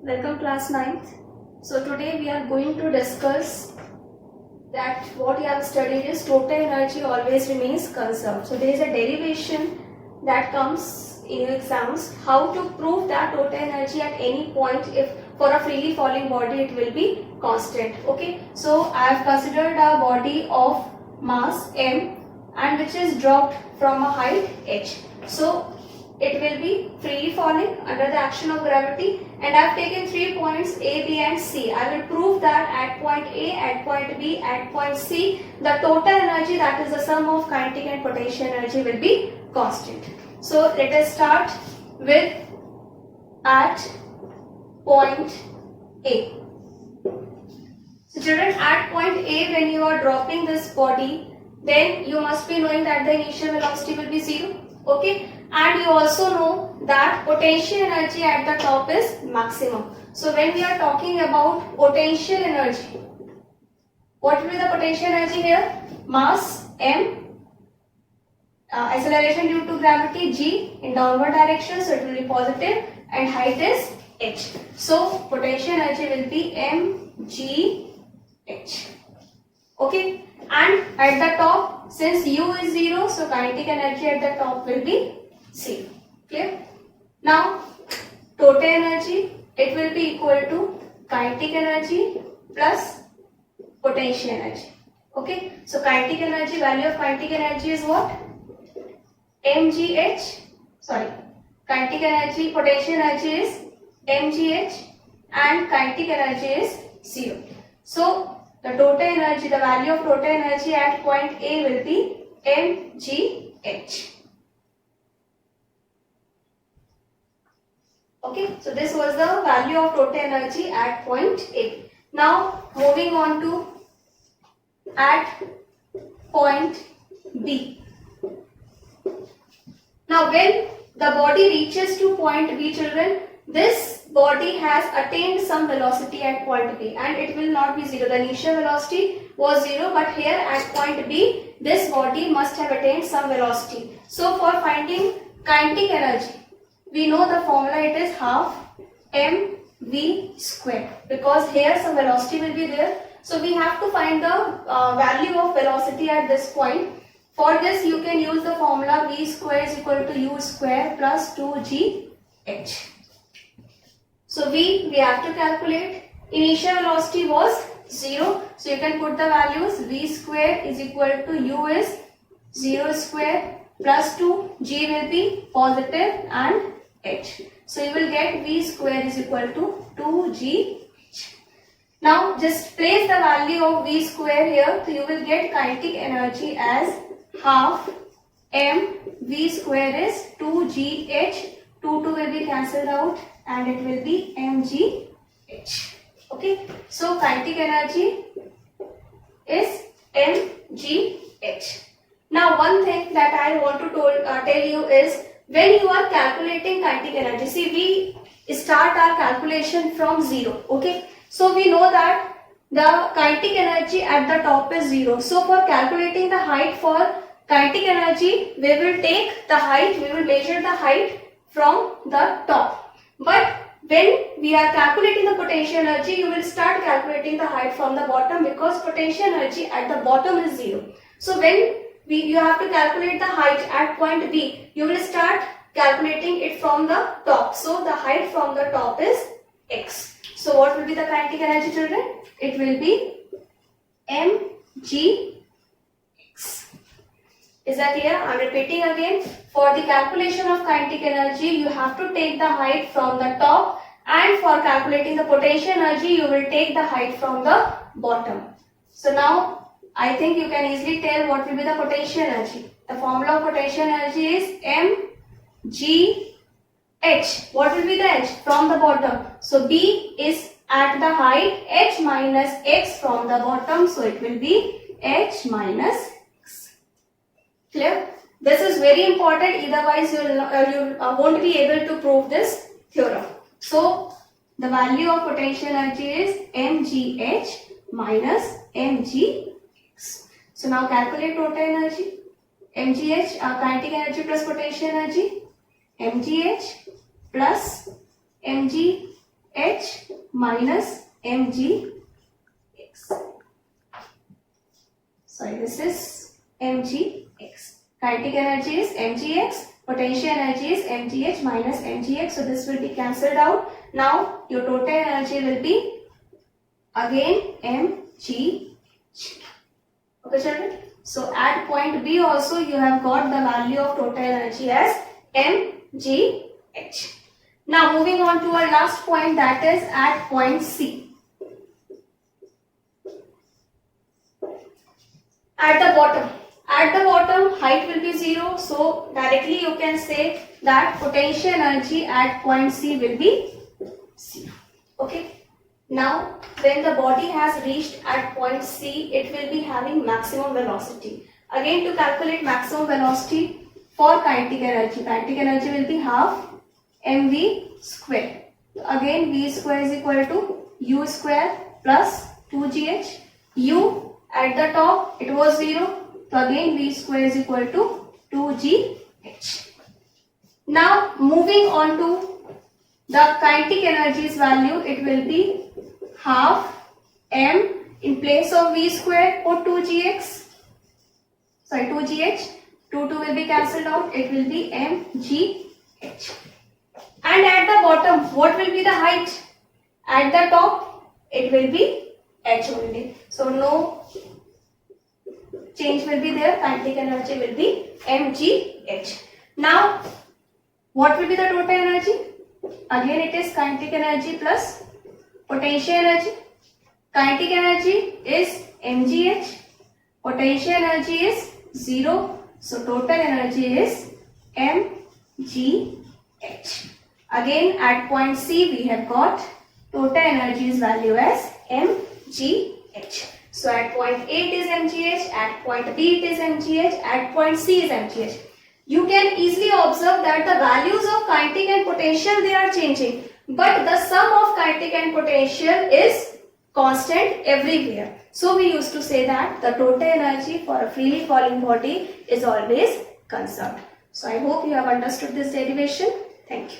Welcome class 9th. So today we are going to discuss that what you have studied is total energy always remains conserved. So there is a derivation that comes in your exams, how to prove that total energy at any point, if for a freely falling body it will be constant. Okay, so I have considered a body of mass m and which is dropped from a height h. So it will be freely falling under the action of gravity, and I have taken 3 points A, B and C. I will prove that at point A, at point B, at point C, the total energy, that is the sum of kinetic and potential energy, will be constant. So let us start with at point A. So children, at point A, when you are dropping this body, then you must be knowing that the initial velocity will be 0. Okay, and you also know that potential energy at the top is maximum. So when we are talking about potential energy, what will be the potential energy here? Mass m, acceleration due to gravity g in downward direction, so it will be positive, and height is h. So potential energy will be mgh. Okay, and at the top, since u is 0, so kinetic energy at the top will be 0. Clear? Now, total energy, it will be equal to kinetic energy plus potential energy. Okay, so kinetic energy, value of kinetic energy is what? Mgh, sorry, kinetic energy, potential energy is mgh and kinetic energy is 0. So, the total energy, the value of total energy at point A will be mgh. Okay, so this was the value of total energy at point A. Now, moving on to at point B. Now, when the body reaches to point B, children, this body has attained some velocity at point B and it will not be 0. The initial velocity was 0, but here at point B, this body must have attained some velocity. So, for finding kinetic energy, we know the formula, it is half mv square, because here some velocity will be there. So, we have to find the value of velocity at this point. For this, you can use the formula v square is equal to u square plus 2gh. So, we have to calculate. Initial velocity was 0. So, you can put the values. V square is equal to u is 0 square plus 2. G will be positive and h. So, you will get v square is equal to 2gh. Now, just place the value of v square here. So, you will get kinetic energy as half m v square is 2gh. 2 will be cancelled out and it will be mgh. Okay, so kinetic energy is mgh. Now, one thing that I want to tell you is, when you are calculating kinetic energy, see, we start our calculation from 0. Okay, so we know that the kinetic energy at the top is 0. So, for calculating the height for kinetic energy, we will take the height, we will measure the height from the top. But when we are calculating the potential energy, you will start calculating the height from the bottom, because potential energy at the bottom is 0. So, when you have to calculate the height at point B, you will start calculating it from the top. So, the height from the top is x. So, what will be the kinetic energy, children? It will be mgx. Is that clear? I am repeating again. For the calculation of kinetic energy, you have to take the height from the top, and for calculating the potential energy, you will take the height from the bottom. So, now I think you can easily tell what will be the potential energy. The formula of potential energy is mgh. What will be the h? From the bottom. So, B is at the height, h minus x from the bottom. So, it will be h minus x. Clear? This is very important, otherwise you won't be able to prove this theorem. So, the value of potential energy is mgh minus mgx. So, now calculate total energy. Mgh, kinetic energy plus potential energy. Mgh plus mg H minus mgx. Sorry, this is mgx. Kinetic energy is mgx, potential energy is mgh minus mgx. So this will be cancelled out. Now your total energy will be again mgh. Okay, children. So at point B also you have got the value of total energy as mgh. Now moving on to our last point, that is at point C. At the bottom height will be 0, so directly you can say that potential energy at point C will be 0. Okay. Now when the body has reached at point C, it will be having maximum velocity. Again, to calculate maximum velocity for kinetic energy will be half mv square. Again, v square is equal to u square plus 2gh. U at the top it was 0, so again v square is equal to 2gh. Now moving on to the kinetic energy's value, it will be half m, in place of v square put 2gh, 2 will be cancelled out, it will be mgh. And at the bottom, what will be the height? At the top, it will be h only. So no change will be there. Kinetic energy will be mgh. Now, what will be the total energy? Again, it is kinetic energy plus potential energy. Kinetic energy is mgh. Potential energy is 0. So total energy is mgh. Again, at point C, we have got total energy's value as mgh. So at point A it is mgh, at point B it is mgh, at point C is mgh. You can easily observe that the values of kinetic and potential, they are changing, but the sum of kinetic and potential is constant everywhere. So we used to say that the total energy for a freely falling body is always conserved. So I hope you have understood this derivation. Thank you.